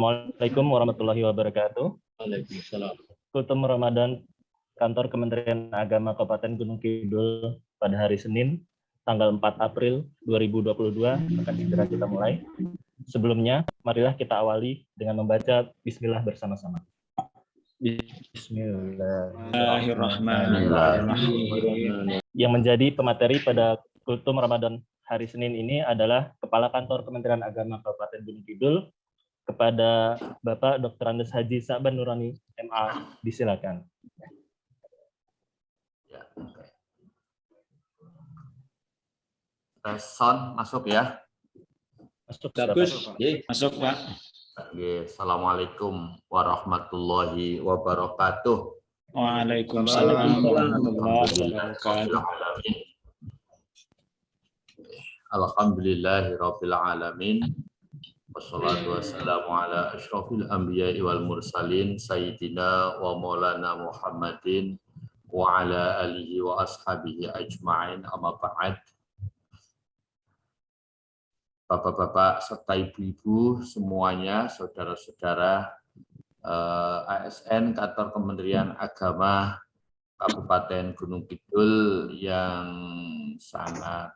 Assalamualaikum warahmatullahi wabarakatuh. Waalaikumsalam. Kultum Ramadan Kantor Kementerian Agama Kabupaten Gunung Kidul pada hari Senin, tanggal 4 April 2022 akan segera kita mulai. Sebelumnya, marilah kita awali dengan membaca Bismillah bersama-sama. Bismillahirrahmanirrahim. Yang menjadi pemateri pada Kultum Ramadan hari Senin ini adalah Kepala Kantor Kementerian Agama Kabupaten Gunung Kidul. Kepada Bapak Dr. Andes Haji Sa'ban Nurani, MA, disilakan. Ya. Sound masuk ya? Masuk, bagus. Masuk, Pak. Assalamualaikum warahmatullahi wabarakatuh. Waalaikumsalam warahmatullahi wabarakatuh. Alhamdulillahirabbil alamin. Wassalatu wassalamu ala asyrafil anbiya'i wal mursalin sayyidina wa maulana Muhammadin wa ala alihi wa ashabihi ajma'in, amma ba'd. Bapak-bapak serta ibu-ibu semuanya, saudara-saudara ASN Kantor Kementerian Agama Kabupaten Gunung Kidul yang sangat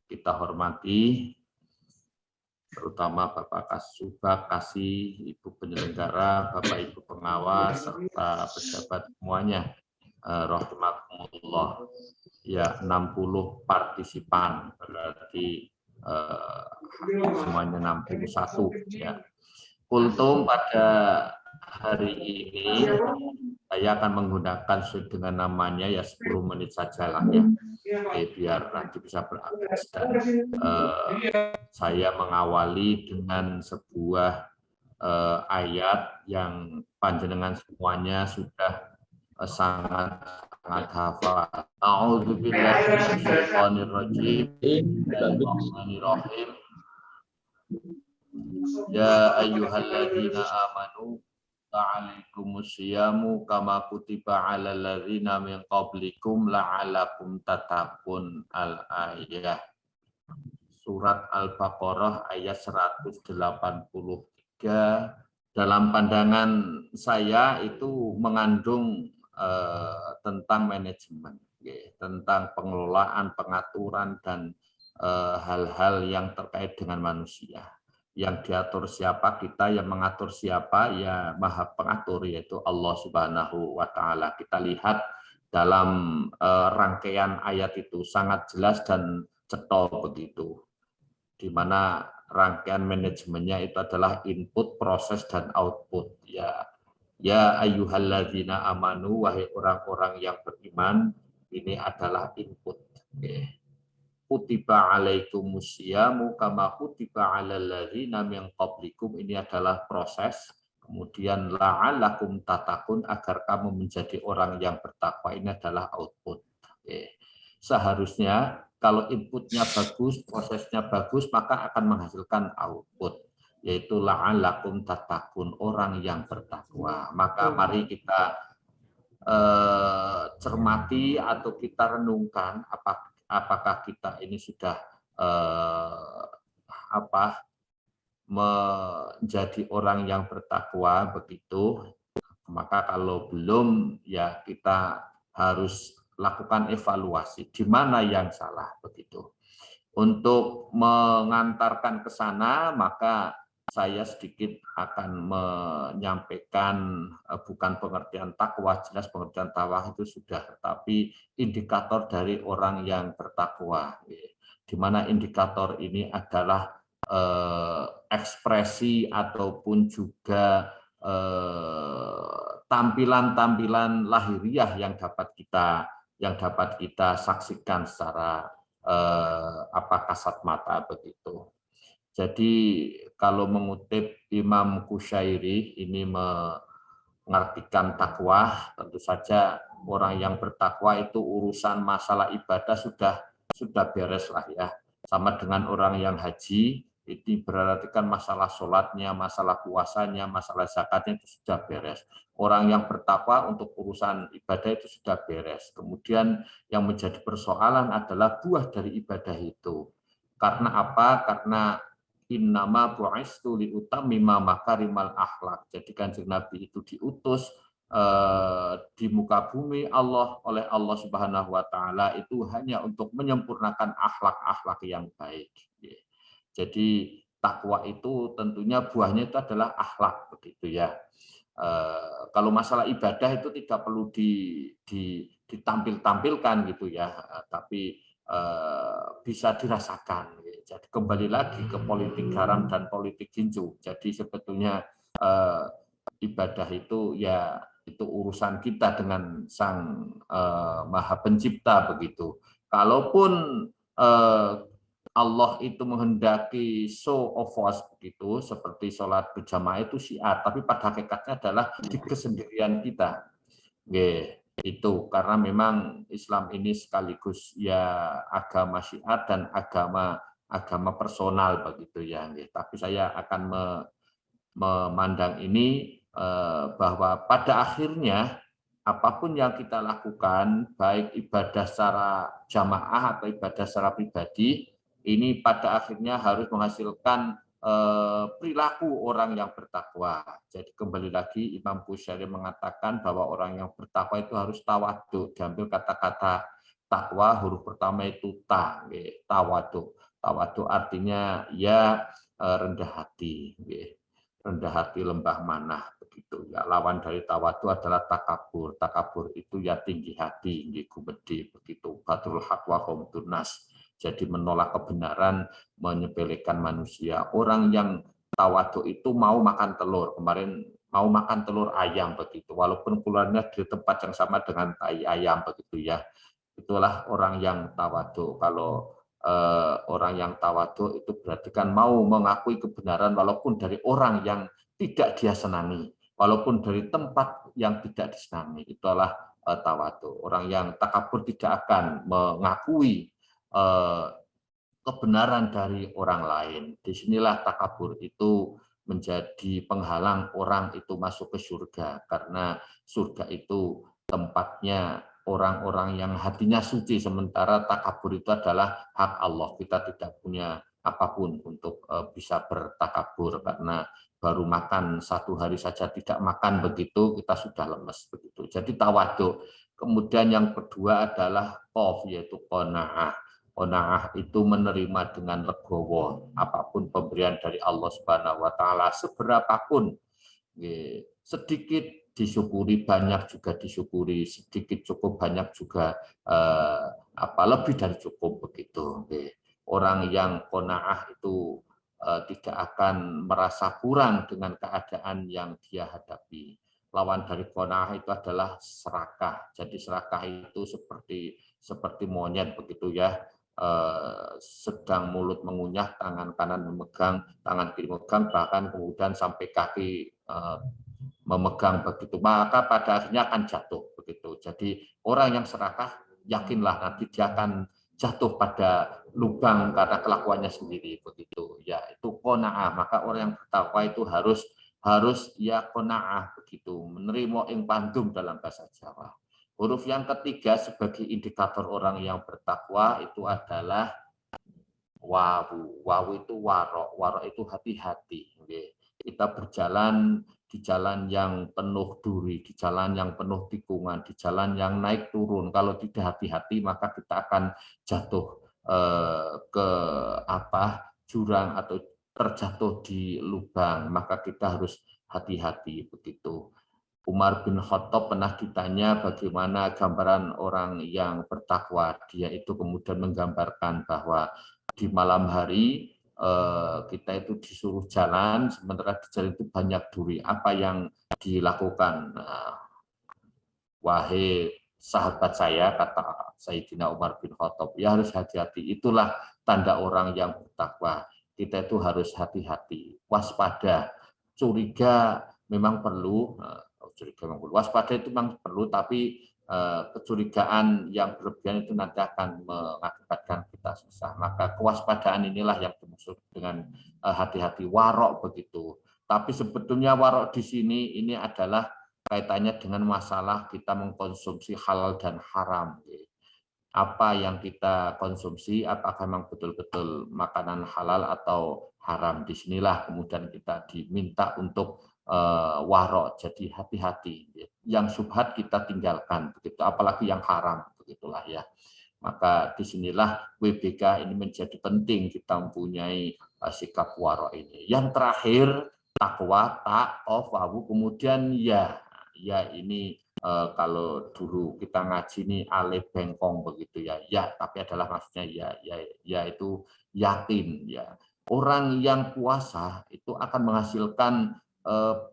kita hormati, terutama Bapak Kasubag, Kasih, Ibu Penyelenggara, Bapak Ibu Pengawas, serta pejabat semuanya, rahimakumullah. Ya, 60 partisipan, berarti semuanya 61 ya. Kultum pada hari ini saya akan menggunakan dengan namanya ya 10 menit saja lah ya. Biar nanti bisa berakses, dan saya mengawali dengan sebuah ayat yang panjenengan semuanya sudah sangat hafal. A'udzubillahi minasyaitonirrajim. Bismillahirrahmanirrahim. Ya ayyuhalladzina amanu ta'alaikumusyamu kama kutiba 'alal ladzina min qablikum la'alakum tattaqun. Al-ayah. Surat Al-Baqarah ayat 183. Dalam pandangan saya itu mengandung tentang manajemen, tentang pengelolaan, pengaturan, dan hal-hal yang terkait dengan manusia. Yang diatur siapa? Kita. Yang mengatur siapa? Ya Maha Pengatur, yaitu Allah Subhanahu wa Ta'ala. Kita lihat dalam rangkaian ayat itu sangat jelas dan cetha begitu, di mana rangkaian manajemennya itu adalah input, proses, dan output. Ya ayyuhalladzina amanu, wahai orang-orang yang beriman, ini adalah input. Kutiba alaikumusyamu kama kutiba alal ladzina min qablikum, ini adalah proses. Kemudian la'alakum tatakun, agar kamu menjadi orang yang bertakwa, ini adalah output. Seharusnya kalau inputnya bagus, prosesnya bagus, maka akan menghasilkan output, yaitu la'alakum tatakun, orang yang bertakwa. Maka mari kita cermati atau kita renungkan apakah kita ini sudah menjadi orang yang bertakwa begitu. Maka kalau belum, ya kita harus lakukan evaluasi di mana yang salah begitu. Untuk mengantarkan ke sana, maka saya sedikit akan menyampaikan bukan pengertian takwa, jelas pengertian takwa itu sudah, tetapi indikator dari orang yang bertakwa, di mana indikator ini adalah ekspresi ataupun juga tampilan-tampilan lahiriah yang dapat kita saksikan secara kasat mata begitu. Jadi kalau mengutip Imam Qushairi ini mengartikan takwa, tentu saja orang yang bertakwa itu urusan masalah ibadah sudah beres lah ya. Sama dengan orang yang haji, itu berarti masalah sholatnya, masalah puasanya, masalah zakatnya itu sudah beres. Orang yang bertakwa untuk urusan ibadah itu sudah beres. Kemudian yang menjadi persoalan adalah buah dari ibadah itu. Karena apa? Karena innama bu'istu liutammima makarimal akhlak. Jadi Kanjeng Nabi itu diutus di muka bumi oleh Allah Subhanahu wa taala itu hanya untuk menyempurnakan akhlak-akhlak yang baik. Jadi takwa itu tentunya buahnya itu adalah akhlak begitu ya. Kalau masalah ibadah itu tidak perlu ditampilkan gitu ya, tapi bisa dirasakan. Jadi kembali lagi ke politik garam dan politik ginju. Jadi sebetulnya ibadah itu ya itu urusan kita dengan Sang Maha Pencipta begitu. Kalaupun Allah itu menghendaki show of force begitu, seperti sholat berjamaah itu syiar, tapi pada hakikatnya adalah di kesendirian kita. Itu karena memang Islam ini sekaligus ya agama syiar dan agama personal begitu ya. Tapi saya akan memandang ini bahwa pada akhirnya apapun yang kita lakukan, baik ibadah secara jamaah atau ibadah secara pribadi, ini pada akhirnya harus menghasilkan perilaku orang yang bertakwa. Jadi kembali lagi Imam Busyari mengatakan bahwa orang yang bertakwa itu harus tawadhu. Diambil kata-kata takwa, huruf pertama itu tawadhu. Tawadhu artinya ya rendah hati. Rendah hati, lembah manah begitu ya. Lawan dari tawadhu adalah takabur. Takabur itu ya tinggi hati, gumedi begitu. Batrul haq wa ghamdun nas. Jadi menolak kebenaran, menyepelekan manusia. Orang yang tawadhu itu mau makan telur. Kemarin mau makan telur ayam begitu. Walaupun keluarnya di tempat yang sama dengan tai ayam begitu ya. Itulah orang yang tawadhu. Kalau orang yang tawadhu itu berarti kan mau mengakui kebenaran walaupun dari orang yang tidak dia senangi, walaupun dari tempat yang tidak disenangi. Itulah tawadhu. Orang yang takabur tidak akan mengakui kebenaran dari orang lain. Disinilah takabur itu menjadi penghalang orang itu masuk ke surga, karena surga itu tempatnya orang-orang yang hatinya suci, sementara takabur itu adalah hak Allah. Kita tidak punya apapun untuk bisa bertakabur, karena baru makan satu hari saja tidak makan begitu kita sudah lemes begitu. Jadi tawadhu. Kemudian yang kedua adalah qof, yaitu qanaah. Qanaah itu menerima dengan legowo apapun pemberian dari Allah Subhanahu wa taala, seberapapun. Sedikit disyukuri, banyak juga disyukuri, sedikit cukup, banyak juga lebih dari cukup begitu. Orang yang qanaah itu tidak akan merasa kurang dengan keadaan yang dia hadapi. Lawan dari qanaah itu adalah serakah. Jadi serakah itu seperti monyet begitu ya. Sedang mulut mengunyah, tangan kanan memegang, tangan kiri memegang, bahkan kemudian sampai kaki memegang begitu, maka pada akhirnya akan jatuh begitu. Jadi orang yang serakah, yakinlah nanti dia akan jatuh pada lubang karena kelakuannya sendiri begitu. Ya, itu qanaah. Maka orang yang bertakwa itu harus ya qanaah begitu, menerima ing pandum dalam bahasa Jawa. Huruf yang ketiga sebagai indikator orang yang bertakwa itu adalah wawu. Wawu itu warok. Warok itu hati-hati. Kita berjalan di jalan yang penuh duri, di jalan yang penuh tikungan, di jalan yang naik turun. Kalau tidak hati-hati maka kita akan jatuh ke jurang atau terjatuh di lubang. Maka kita harus hati-hati begitu. Umar bin Khattab pernah ditanya bagaimana gambaran orang yang bertakwa. Dia itu kemudian menggambarkan bahwa di malam hari kita itu disuruh jalan, sementara di jalan itu banyak duri. Apa yang dilakukan? Wahai sahabat saya, kata Sayyidina Umar bin Khattab, ya harus hati-hati. Itulah tanda orang yang bertakwa. Kita itu harus hati-hati, waspada, curiga memang perlu. Waspada itu memang perlu, tapi kecurigaan yang berlebihan itu nanti akan mengakibatkan kita susah. Maka kewaspadaan inilah yang dimaksud dengan hati-hati, warok begitu. Tapi sebetulnya warok di sini ini adalah kaitannya dengan masalah kita mengkonsumsi halal dan haram. apa yang kita konsumsi, apakah memang betul-betul makanan halal atau haram. Disinilah kemudian kita diminta untuk warok, jadi hati-hati. Yang syubhat kita tinggalkan, begitu. Apalagi yang haram, begitulah ya. Maka disinilah WBK ini menjadi penting kita mempunyai sikap warok ini. Yang terakhir takwa, ta'awafu, kemudian ya ini kalau dulu kita ngaji ini alif bengkong begitu ya, tapi adalah maksudnya ya itu yakin ya. Orang yang puasa itu akan menghasilkan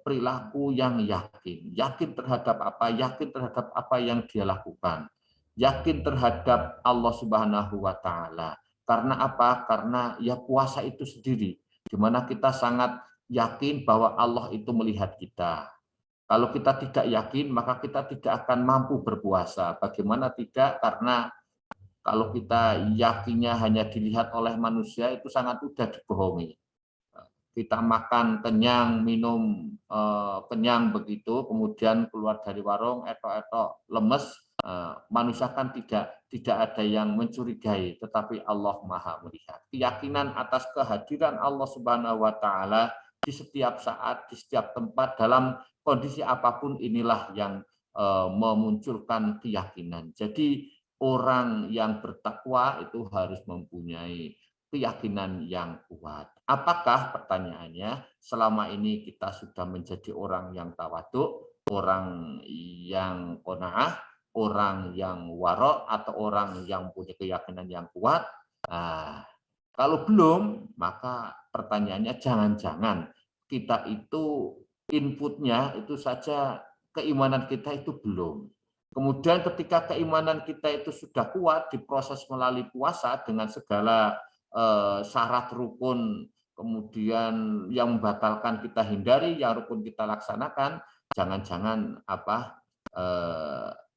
perilaku yang yakin terhadap apa, yakin terhadap apa yang dia lakukan, yakin terhadap Allah Subhanahu wa Ta'ala. Karena apa? Karena ya puasa itu sendiri, di mana kita sangat yakin bahwa Allah itu melihat kita. Kalau kita tidak yakin, maka kita tidak akan mampu berpuasa. Bagaimana tidak? Karena kalau kita yakinnya hanya dilihat oleh manusia, itu sangat mudah dibohongi. Kita makan kenyang, minum kenyang begitu, kemudian keluar dari warung, etok-etok lemes, manusia kan tidak ada yang mencurigai, tetapi Allah Maha melihat. Keyakinan atas kehadiran Allah Subhanahu wa Ta'ala di setiap saat, di setiap tempat, dalam kondisi apapun, inilah yang memunculkan keyakinan. Jadi orang yang bertakwa itu harus mempunyai keyakinan yang kuat. Apakah, pertanyaannya, selama ini kita sudah menjadi orang yang tawaduk, orang yang qanaah, orang yang warok, atau orang yang punya keyakinan yang kuat? Nah, kalau belum, maka pertanyaannya jangan-jangan kita itu inputnya itu saja keimanan kita itu belum. Kemudian ketika keimanan kita itu sudah kuat, diproses melalui puasa dengan segala syarat rukun, kemudian yang membatalkan kita hindari, yang rukun kita laksanakan, jangan-jangan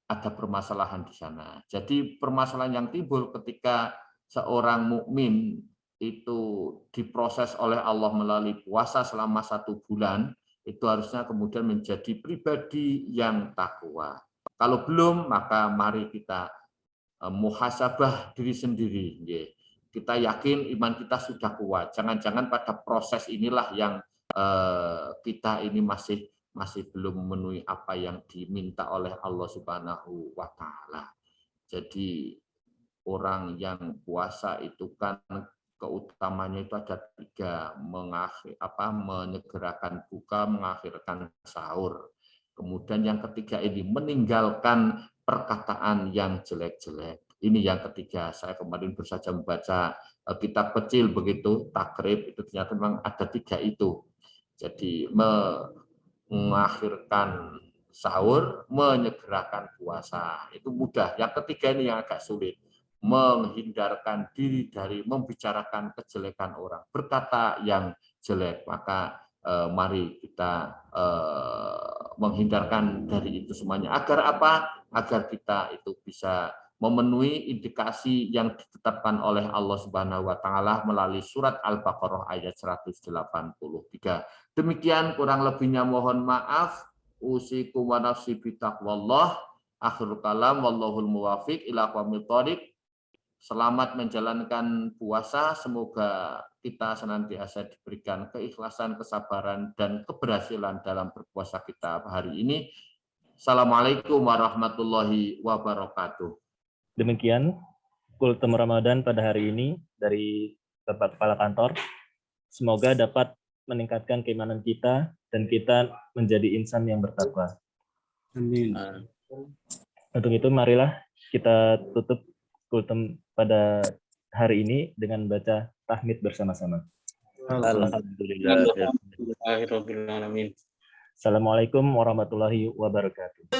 ada permasalahan di sana. Jadi permasalahan yang timbul ketika seorang mukmin itu diproses oleh Allah melalui puasa selama 1 bulan, itu harusnya kemudian menjadi pribadi yang takwa. Kalau belum, maka mari kita muhasabah diri sendiri. Kita yakin iman kita sudah kuat. Jangan-jangan pada proses inilah yang kita ini masih belum memenuhi apa yang diminta oleh Allah Subhanahu wa Ta'ala. Jadi orang yang puasa itu kan keutamanya itu ada 3, menyegerakan buka, mengakhirkan sahur. Kemudian yang ketiga ini meninggalkan perkataan yang jelek-jelek. Ini yang ketiga. Saya kemarin baru saja membaca kitab kecil begitu, takrib, itu ternyata memang ada 3 itu. Jadi mengakhirkan sahur, menyegerakan puasa. Itu mudah. Yang ketiga ini yang agak sulit. Menghindarkan diri dari membicarakan kejelekan orang, berkata yang jelek. Maka mari kita menghindarkan dari itu semuanya. Agar apa? Agar kita itu bisa memenuhi indikasi yang ditetapkan oleh Allah Subhanahu wa Ta'ala melalui surat Al-Baqarah ayat 183. Demikian kurang lebihnya mohon maaf. Usikum wa nafsi bitaqwallah. Akhirul kalam wallahul muwafiq ila aqwamit thoriq. Selamat menjalankan puasa, semoga kita senantiasa diberikan keikhlasan, kesabaran, dan keberhasilan dalam berpuasa kita hari ini. Assalamualaikum warahmatullahi wabarakatuh. Demikian Kultum Ramadan pada hari ini dari Bapak Kepala Kantor. Semoga dapat meningkatkan keimanan kita dan kita menjadi insan yang bertakwa. Amin. Untuk itu marilah kita tutup Kultum pada hari ini dengan baca tahmid bersama-sama. Alhamdulillahirabbil alamin. Assalamualaikum warahmatullahi wabarakatuh.